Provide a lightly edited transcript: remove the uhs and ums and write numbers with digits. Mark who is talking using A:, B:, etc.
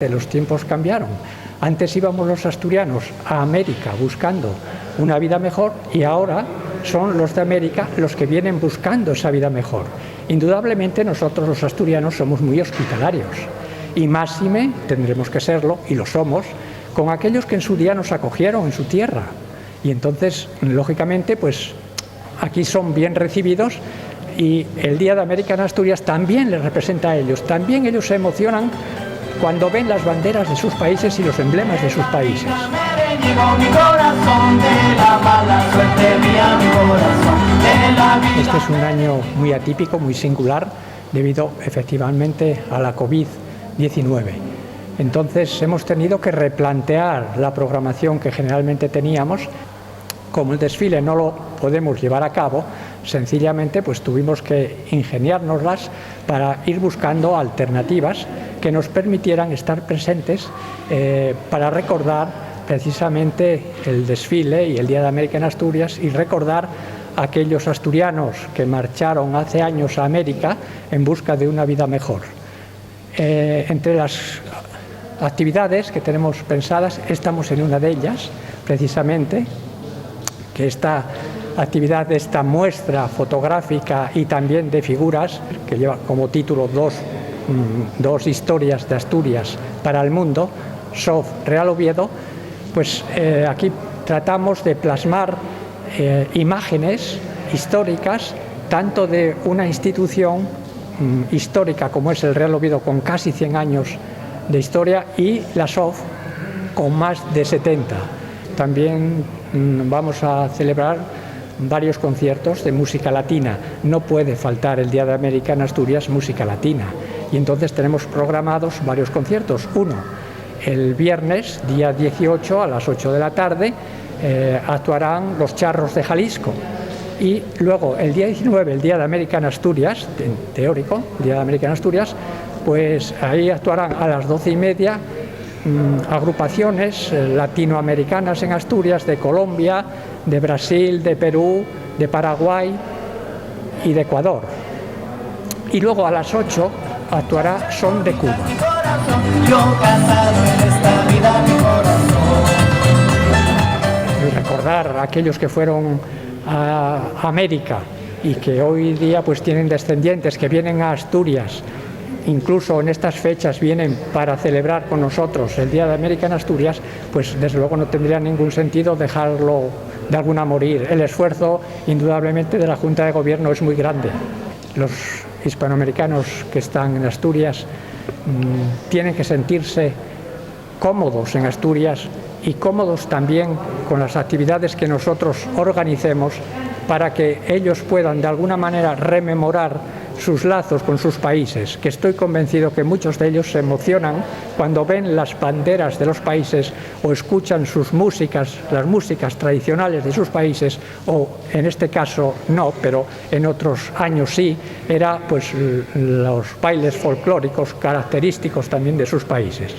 A: Los tiempos cambiaron. Antes íbamos los asturianos a América buscando una vida mejor y ahora son los de América los que vienen buscando esa vida mejor. Indudablemente nosotros los asturianos somos muy hospitalarios y máxime tendremos que serlo, y lo somos, con aquellos que en su día nos acogieron en su tierra. Y entonces, lógicamente, pues aquí son bien recibidos y el Día de América en Asturias también les representa a ellos. También ellos se emocionan cuando ven las banderas de sus países y los emblemas de sus países. Este es un año muy atípico, muy singular, debido efectivamente a la COVID-19. Entonces hemos tenido que replantear la programación que generalmente teníamos. Como el desfile no lo podemos llevar a cabo, sencillamente pues tuvimos que ingeniárnoslas para ir buscando alternativas que nos permitieran estar presentes para recordar precisamente el desfile y el Día de América en Asturias, y recordar a aquellos asturianos que marcharon hace años a América en busca de una vida mejor. Entre las actividades que tenemos pensadas, estamos en una de ellas, precisamente, que esta actividad de esta muestra fotográfica y también de figuras, que lleva como título dos historias de Asturias para el mundo, SOF Real Oviedo, pues aquí tratamos de plasmar imágenes históricas, tanto de una institución histórica como es el Real Oviedo, con casi 100 años de historia, y la SOF con más de 70. También vamos a celebrar varios conciertos de música latina. No puede faltar el Día de América en Asturias música latina. Y entonces tenemos programados varios conciertos. Uno, el viernes, día 18, a las 8 de la tarde, actuarán los Charros de Jalisco. Y luego, el día 19, el Día de América en Asturias, teórico, Día de América en Asturias, pues ahí actuarán a las 12:30 agrupaciones latinoamericanas en Asturias, de Colombia, de Brasil, de Perú, de Paraguay y de Ecuador. Y luego a las 8 actuará Son de Cuba. Y recordar a aquellos que fueron a América y que hoy día pues tienen descendientes que vienen a Asturias. Incluso en estas fechas vienen para celebrar con nosotros el Día de América en Asturias, pues desde luego no tendría ningún sentido dejarlo de alguna morir. El esfuerzo, indudablemente, de la Junta de Gobierno es muy grande. Los hispanoamericanos que están en Asturias tienen que sentirse cómodos en Asturias y cómodos también con las actividades que nosotros organicemos, para que ellos puedan de alguna manera rememorar sus lazos con sus países, que estoy convencido que muchos de ellos se emocionan cuando ven las banderas de los países o escuchan sus músicas, las músicas tradicionales de sus países, o en este caso no, pero en otros años sí, era pues los bailes folclóricos característicos también de sus países.